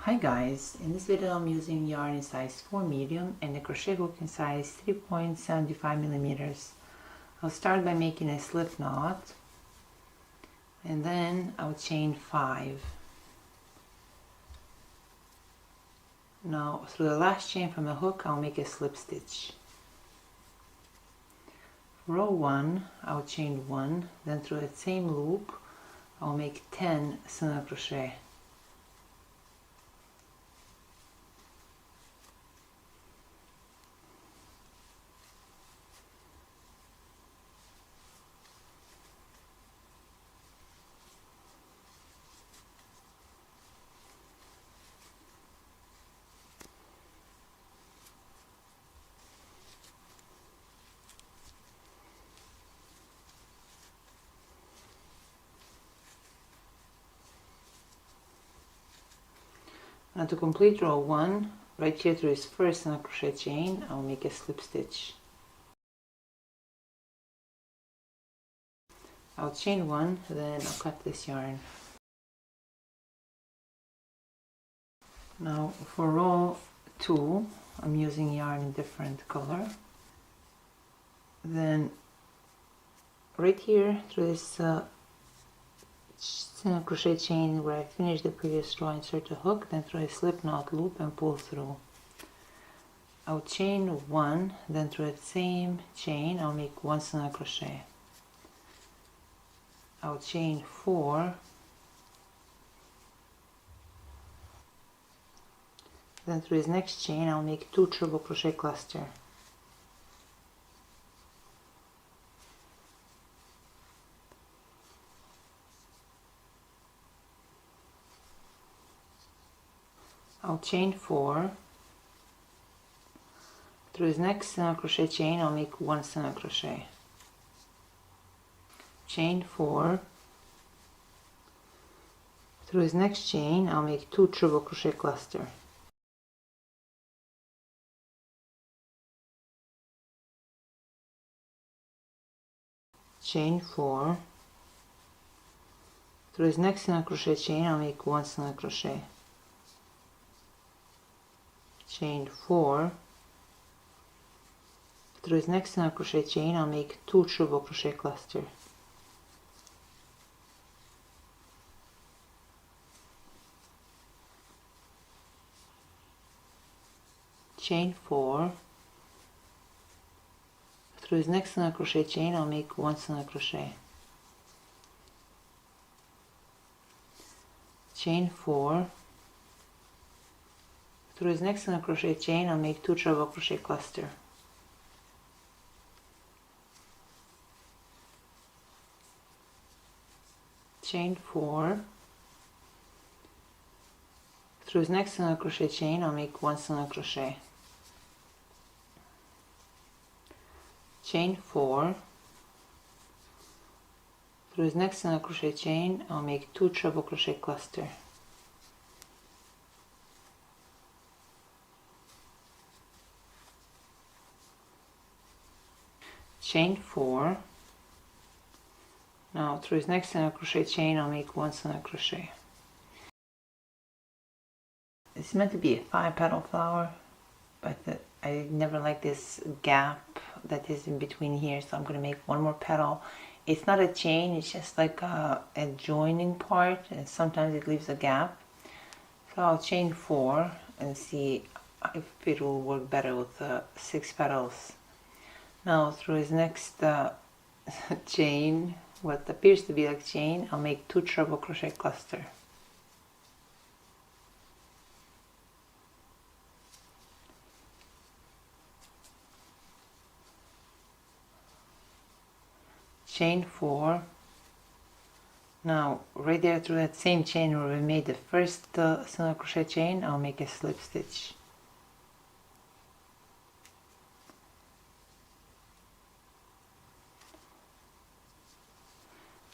Hi guys, in this video I'm using yarn in size 4 medium and a crochet hook in size 3.75 millimeters. I'll start by making a slip knot and then I'll chain 5. Now through the last chain from the hook I'll make a slip stitch. For row 1 I'll chain 1, then through the same loop I'll make 10 single crochet. Now to complete row 1, right here through this first single crochet chain, I'll make a slip stitch. I'll chain 1, then I'll cut this yarn. Now for row 2, I'm using yarn in different color. Then right here through this single crochet chain where I finished the previous row, insert a hook, then through a slip knot loop and pull through. I'll chain 1, then through the same chain I'll make 1 single crochet. I'll chain 4, then through this next chain I'll make 2 treble crochet cluster. I'll chain 4, through this next single crochet chain I'll make 1 single crochet. Chain 4, through this next chain I'll make 2 treble crochet cluster. Chain 4, through this next single crochet chain I'll make 1 single crochet. Chain 4, through this next single crochet chain I'll make 2 treble crochet cluster. Chain 4, through this next single crochet chain I'll make 1 single crochet. Chain 4, through this next single crochet chain I'll make 2 treble crochet cluster. Chain 4, through this next single crochet chain I'll make 1 single crochet. Chain 4, through this next single crochet chain I'll make 2 treble crochet cluster. Chain 4, now through this next single crochet chain I'll make 1 single crochet. It's meant to be a 5-petal flower, but I never like this gap that is in between here, so I'm going to make 1 more petal. It's not a chain, it's just like a joining part, and sometimes it leaves a gap. So I'll chain 4 and see if it will work better with 6 petals. Now through his next chain, what appears to be like chain, I'll make 2 treble crochet cluster. Chain 4. Now right there through that same chain where we made the first single crochet chain, I'll make a slip stitch.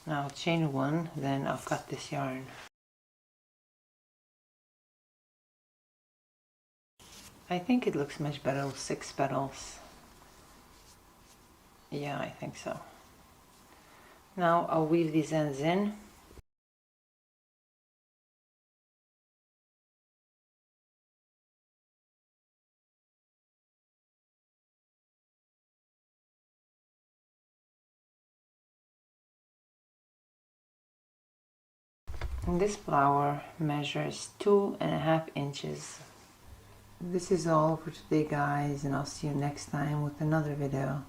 Now I'll chain 1, then I'll cut this yarn. I think it looks much better with 6 petals. Yeah, I think so. Now I'll weave these ends in. And this flower measures 2.5 inches. This is all for today, guys, and I'll see you next time with another video.